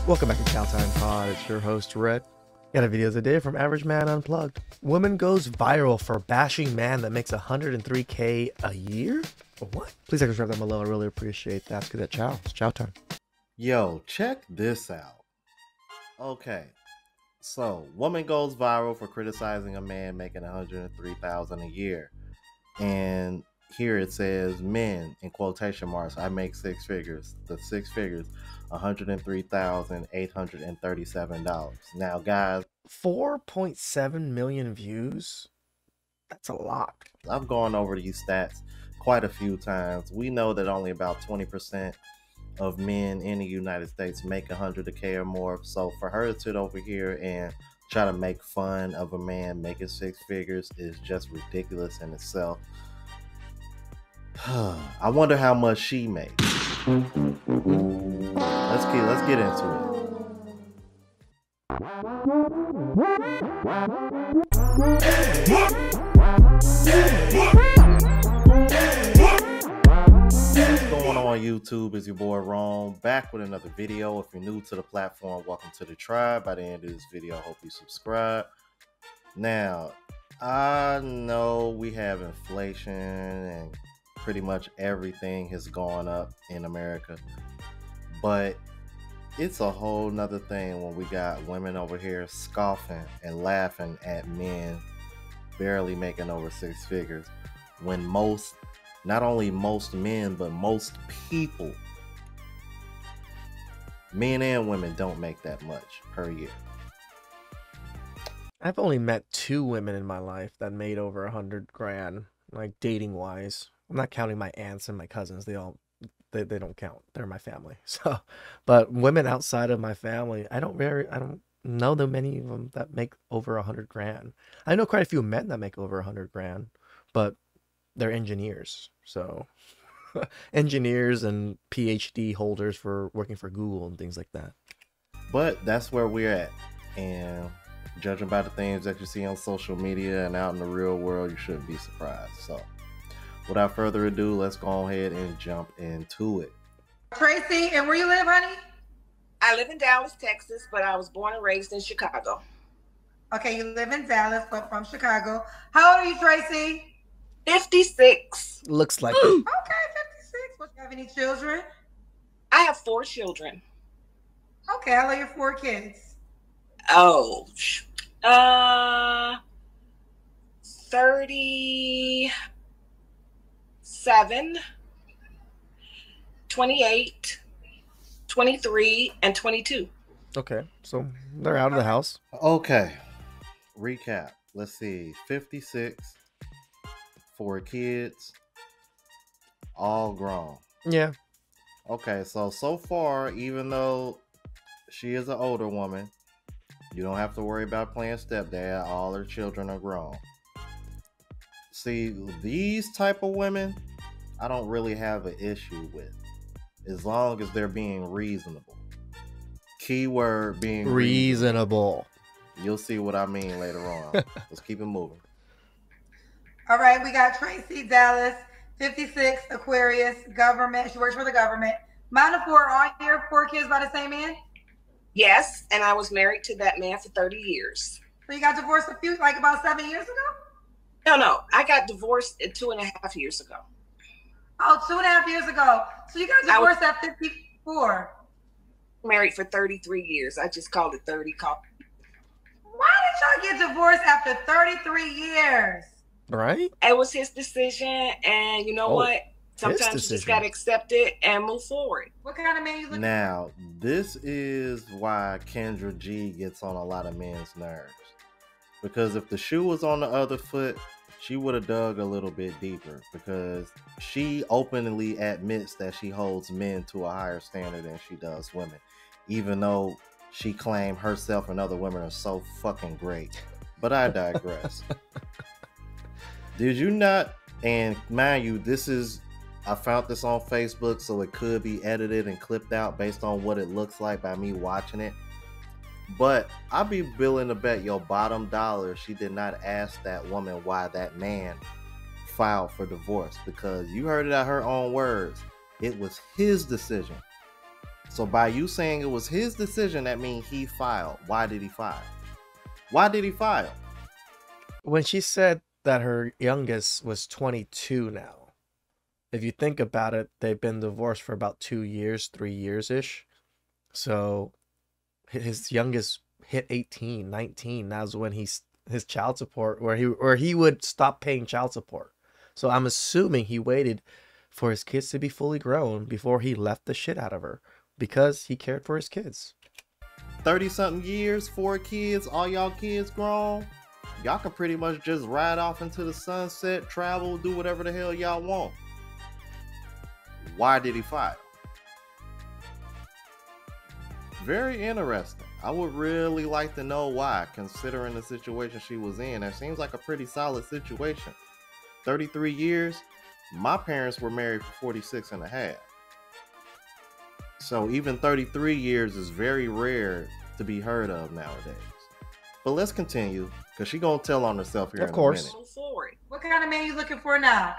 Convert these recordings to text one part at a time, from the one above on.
Welcome back to TheChowTimePod. It's your host, Red. Got a video of the day from Average Man Unplugged. Woman goes viral for bashing man that makes $103K a year? What? Please subscribe down below. I really appreciate that. Because it's chow time. Yo, check this out. Okay, so woman goes viral for criticizing a man making $103,000 a year, and here it says men in quotation marks. I make six figures. The six figures, $103,837. Now, guys, 4.7 million views? That's a lot. I've gone over these stats quite a few times. We know that only about 20% of men in the United States make $100K or more. So for her to sit over here and try to make fun of a man making six figures is just ridiculous in itself. I wonder how much she makes. Let's get into it. What's going on YouTube? Is your boy Rome back with another video. If you're new to the platform, welcome to the tribe. By the end of this video, I hope you subscribe. Now, I know we have inflation and pretty much everything has gone up in America, but it's a whole nother thing when we got women over here scoffing and laughing at men barely making over six figures, when not only most men, but most people, men and women, don't make that much per year. I've only met 2 women in my life that made over 100 grand, like dating wise. I'm not counting my aunts and my cousins. They don't count. They're my family. So, but women outside of my family, I don't know that many of them that make over 100 grand. I know quite a few men that make over 100 grand, but they're engineers. So engineers and PhD holders for working for Google and things like that. But that's where we're at. And judging by the things that you see on social media and out in the real world, you shouldn't be surprised. So without further ado, let's go ahead and jump into it. Tracy, and where you live, honey? I live in Dallas, Texas, but I was born and raised in Chicago. Okay, you live in Dallas, but from Chicago. How old are you, Tracy? 56. Looks like it. Okay, 56. What, you have any children? I have 4 children. Okay, how old are your 4 kids? Oh, 37, 28, 23, and 22. Okay, so they're out of the house. Okay, recap. Let's see, 56, 4 kids, all grown. Yeah. Okay, so far, even though she is an older woman, you don't have to worry about playing stepdad. All her children are grown. See, these type of women, I don't really have an issue with, as long as they're being reasonable. Keyword being reasonable. You'll see what I mean later on. Let's keep it moving. All right, we got Tracy, Dallas, 56, Aquarius, government. She works for the government. Mine are 4. Are your 4 kids by the same man? Yes, and I was married to that man for 30 years. So you got divorced about 7 years ago? No, I got divorced 2.5 years ago. Oh, 2.5 years ago. So you got divorced at 54. Married for 33 years. I just called it 30. Why did y'all get divorced after 33 years? Right? It was his decision, and you know what? Sometimes you just gotta accept it and move forward. What kind of man you looking for? Now, this is why Kendra G gets on a lot of men's nerves. Because if the shoe was on the other foot, she would have dug a little bit deeper, because she openly admits that she holds men to a higher standard than she does women, even though she claimed herself and other women are so fucking great. But I digress. Did you not? And mind you, I found this on Facebook, so it could be edited and clipped out based on what it looks like by me watching it. But I'll be willing to bet your bottom dollar she did not ask that woman why that man filed for divorce, because you heard it at her own words. It was his decision So by you saying it was his decision, that means he filed. Why did he file? Why did he file? When she said that her youngest was 22 now, if you think about it, they've been divorced for about 2 years, 3 years-ish. So his youngest hit 18, 19. That's when his child support, where he would stop paying child support. So I'm assuming he waited for his kids to be fully grown before he left the shit out of her, because he cared for his kids. 30-something years, 4 kids, all y'all kids grown. Y'all can pretty much just ride off into the sunset, travel, do whatever the hell y'all want. Why did he file? Very interesting. I would really like to know why, considering the situation she was in. That seems like a pretty solid situation. 33 years. My parents were married for 46 and a half. So even 33 years is very rare to be heard of nowadays. But let's continue, because she's going to tell on herself here in a minute. What kind of man you looking for now?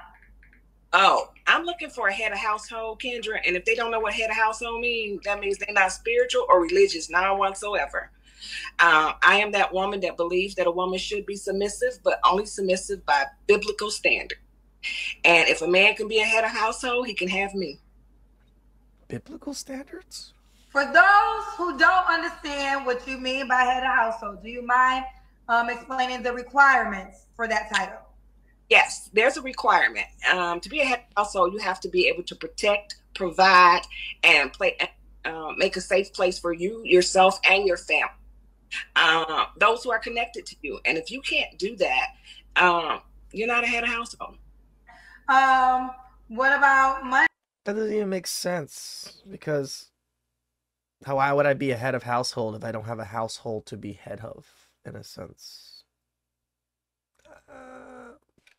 Oh, I'm looking for a head of household, Kendra. And if they don't know what head of household means, that means they're not spiritual or religious, none whatsoever. I am that woman that believes that a woman should be submissive, but only submissive by biblical standard. And if a man can be a head of household, he can have me. Biblical standards? For those who don't understand what you mean by head of household, do you mind explaining the requirements for that title? Yes, there's a requirement. To be a head of household, you have to be able to protect, provide, and make a safe place for you, yourself, and your family. Those who are connected to you. And if you can't do that, you're not a head of household. What about money? That doesn't even make sense, because why would I be a head of household if I don't have a household to be head of, in a sense?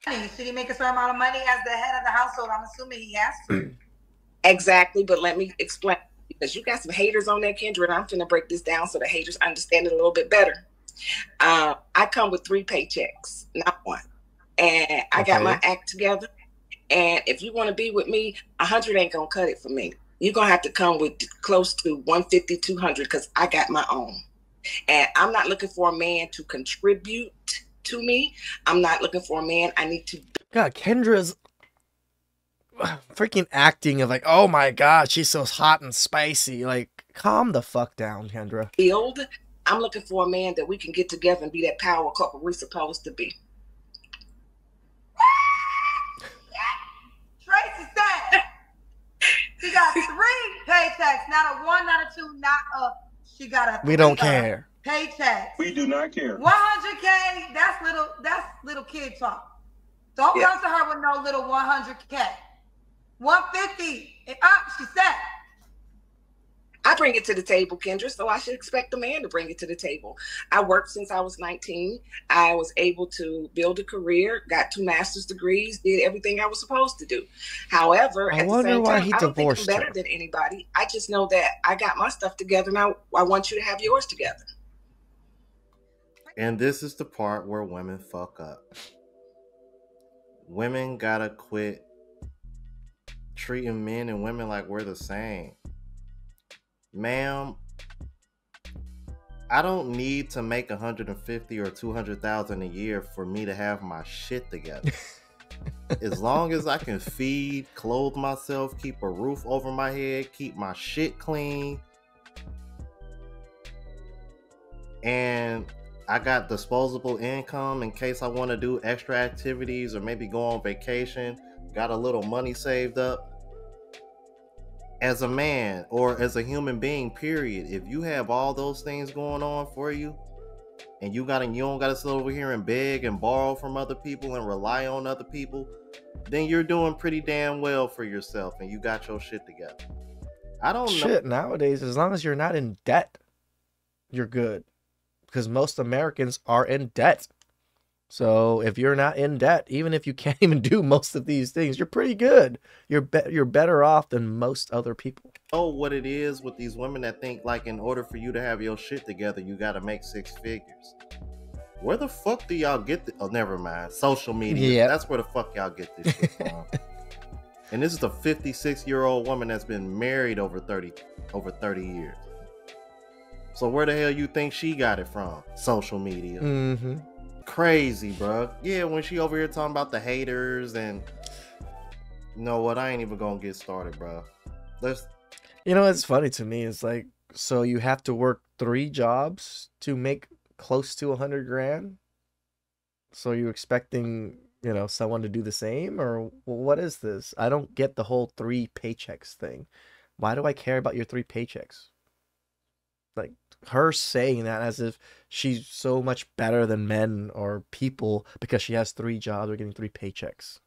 Should he make a certain amount of money as the head of the household? I'm assuming he has to. Exactly, but let me explain, because you got some haters on there, Kendra, and I'm going to break this down so the haters understand it a little bit better. I come with 3 paychecks, not 1. And I got my act together. And if you want to be with me, 100 ain't going to cut it for me. You're going to have to come with close to 150, 200, because I got my own. And I'm not looking for a man to contribute to me. I'm not looking for a man. I need to. God, Kendra's freaking acting of like, oh my God, she's so hot and spicy. Like, calm the fuck down, Kendra. I'm looking for a man that we can get together and be that power couple we're supposed to be. Tracy said she got 3 paychecks, not a 1, not a 2, not a. She got a. We don't care. Paychecks. We do not care. 100K. That's little kid talk. Don't come to her with no little 100K. 150 and up. She said. I bring it to the table, Kendra, so I should expect a man to bring it to the table. I worked since I was 19. I was able to build a career, got 2 master's degrees, did everything I was supposed to do. However, at the same time, I don't think I'm better than anybody. I just know that I got my stuff together. Now I want you to have yours together. And this is the part where women fuck up. Women gotta quit treating men and women like we're the same. Ma'am, I don't need to make 150 or 200,000 a year for me to have my shit together. As long as I can feed, clothe myself, keep a roof over my head, keep my shit clean, and I got disposable income in case I want to do extra activities or maybe go on vacation, got a little money saved up. As a man or as a human being, period, if you have all those things going on for you and you don't gotta sit over here and beg and borrow from other people and rely on other people, then you're doing pretty damn well for yourself and you got your shit together. I don't know. Shit, nowadays, as long as you're not in debt, you're good. Because most Americans are in debt. So if you're not in debt, even if you can't even do most of these things, you're pretty good. You're better off than most other people. Oh, what it is with these women that think like in order for you to have your shit together, you got to make 6 figures. Where the fuck do y'all get oh, never mind. Social media. Yep. That's where the fuck y'all get this shit from. And this is a 56-year-old woman that's been married over 30 years. So where the hell you think she got it from? Social media. Mm-hmm. Crazy, bro. Yeah, when she over here talking about the haters and you know what? I ain't even gonna get started, bro. Let's. You know, it's funny to me. It's like, so you have to work 3 jobs to make close to 100 grand. So you expecting, you know, someone to do the same, or what is this? I don't get the whole 3 paychecks thing. Why do I care about your 3 paychecks? Like her saying that as if she's so much better than men or people because she has 3 jobs or getting 3 paychecks.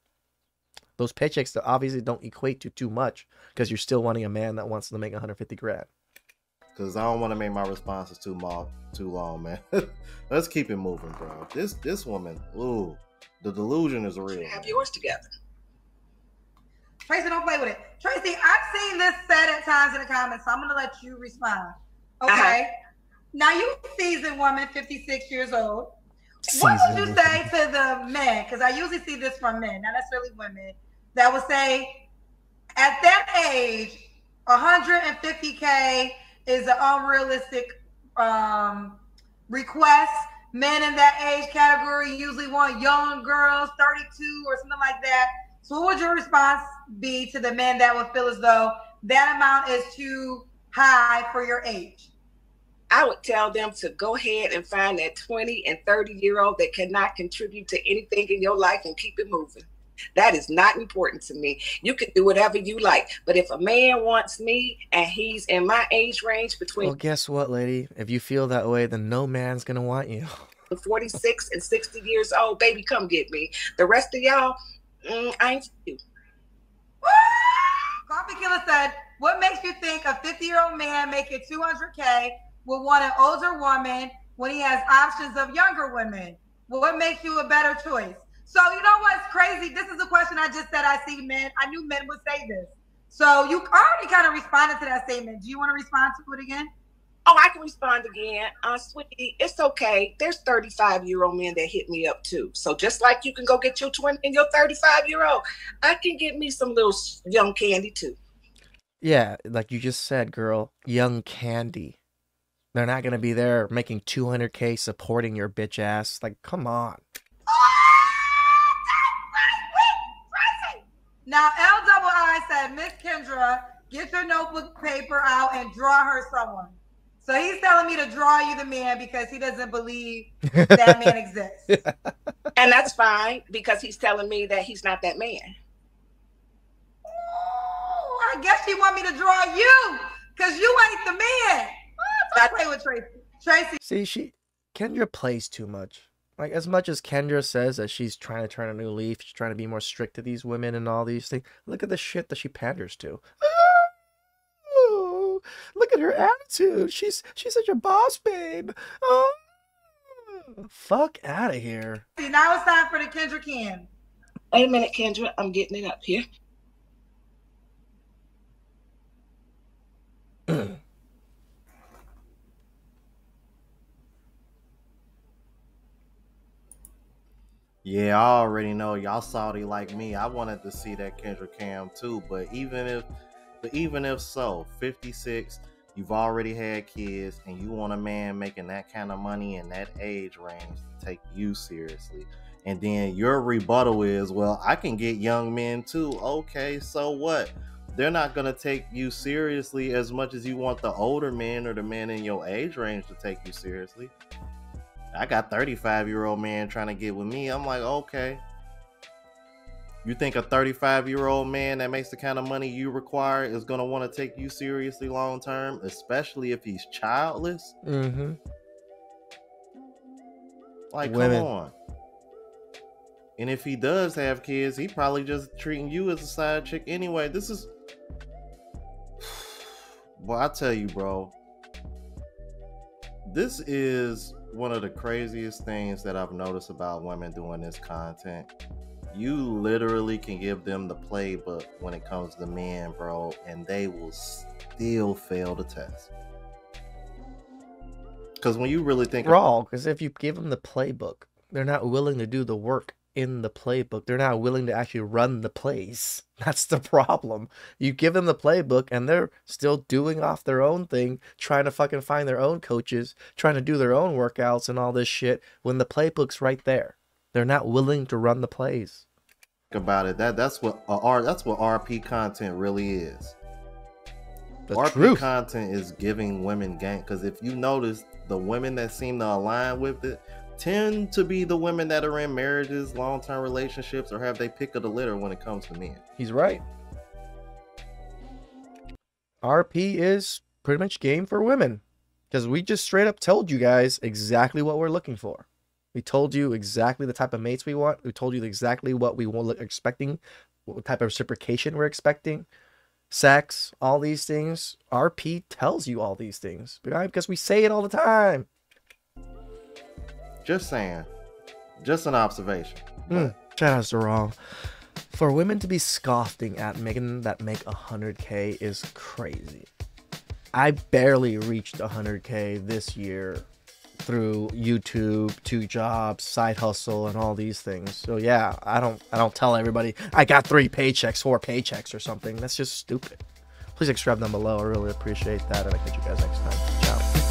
Those paychecks that obviously don't equate to too much because you're still wanting a man that wants to make 150 grand. Because I don't want to make my responses too long, man. Let's keep it moving, bro. This woman, ooh, the delusion is real. Have yours together. Tracy, don't play with it. Tracy, I've seen this said at times in the comments, so I'm going to let you respond. Okay? Now, you seasoned woman, 56 years old. What would you say to the men? Because I usually see this from men, not necessarily women, that would say, at that age, 150K is an unrealistic request. Men in that age category usually want young girls, 32 or something like that. So what would your response be to the men that would feel as though that amount is too high for your age? I would tell them to go ahead and find that 20 and 30-year-old that cannot contribute to anything in your life and keep it moving. That is not important to me. You can do whatever you like. But if a man wants me and he's in my age range between... Well, guess what, lady? If you feel that way, then no man's going to want you. 46 and 60 years old, baby, come get me. The rest of y'all, I ain't for you. Coffee Killer said, what makes you think a 50-year-old man making 200K will want an older woman when he has options of younger women? What makes you a better choice? So you know what's crazy? This is a question I just said I see men. I knew men would say this. So you already kind of responded to that statement. Do you want to respond to it again? Oh, I can respond again. Sweetie, it's okay. There's 35-year-old men that hit me up too. So just like you can go get your 20 and your 35-year-old, I can get me some little young candy too. Yeah, like you just said, girl, young candy. They're not going to be there making 200K supporting your bitch ass. Like, come on. Now, LII said, Miss Kendra, get your notebook paper out and draw her someone. So he's telling me to draw you the man because he doesn't believe that man exists. And that's fine because he's telling me that he's not that man. Oh, I guess he want me to draw you because you ain't the man. Don't play with Tracy. See, Kendra plays too much. Like, as much as Kendra says that she's trying to turn a new leaf, she's trying to be more strict to these women and all these things, look at the shit that she panders to. Oh, look at her attitude. She's such a boss, babe. Oh, fuck out of here. See, now it's time for the Kendra Can. Wait a minute, Kendra. I'm getting it up here. Yeah, I already know y'all salty like me. I wanted to see that Kendra Cam too, but even if so, 56, you've already had kids, and you want a man making that kind of money in that age range to take you seriously. And then your rebuttal is, well, I can get young men too. Okay, so what? They're not gonna take you seriously as much as you want the older men or the men in your age range to take you seriously. I got 35-year-old man trying to get with me. I'm like, okay. You think a 35-year-old man that makes the kind of money you require is going to want to take you seriously long term, especially if he's childless? Mm-hmm. Like, Women. come on. And if he does have kids, he probably just treating you as a side chick anyway. This is... Well, I tell you, bro. This is one of the craziest things that I've noticed about women doing this content. You literally can give them the playbook when it comes to men, bro, and they will still fail the test. Because when you really think... Wrong, because if you give them the playbook, they're not willing to do the work in the playbook. They're not willing to actually run the plays. That's the problem. You give them the playbook and they're still doing off their own thing, trying to fucking find their own coaches, trying to do their own workouts and all this shit when the playbook's right there. They're not willing to run the plays. About it, that's what RP content really is. The RP truth. content is giving women game, because if you notice, the women that seem to align with it tend to be the women that are in marriages, long-term relationships, or have they pick of the litter when it comes to men. He's right. RP is pretty much game for women, because we just straight up told you guys exactly what we're looking for. We told you exactly the type of mates we want. We told you exactly what we want, expecting, what type of reciprocation we're expecting, sex, all these things. RP tells you all these things, because we say it all the time. Just saying. Just an observation. Shout out to Raw. For women to be scoffing at men that make 100K is crazy. I barely reached 100K this year through YouTube, 2 jobs, side hustle, and all these things. So yeah, I don't tell everybody I got 3 paychecks, 4 paychecks or something. That's just stupid. Please subscribe down below. I really appreciate that, and I'll catch you guys next time. Ciao.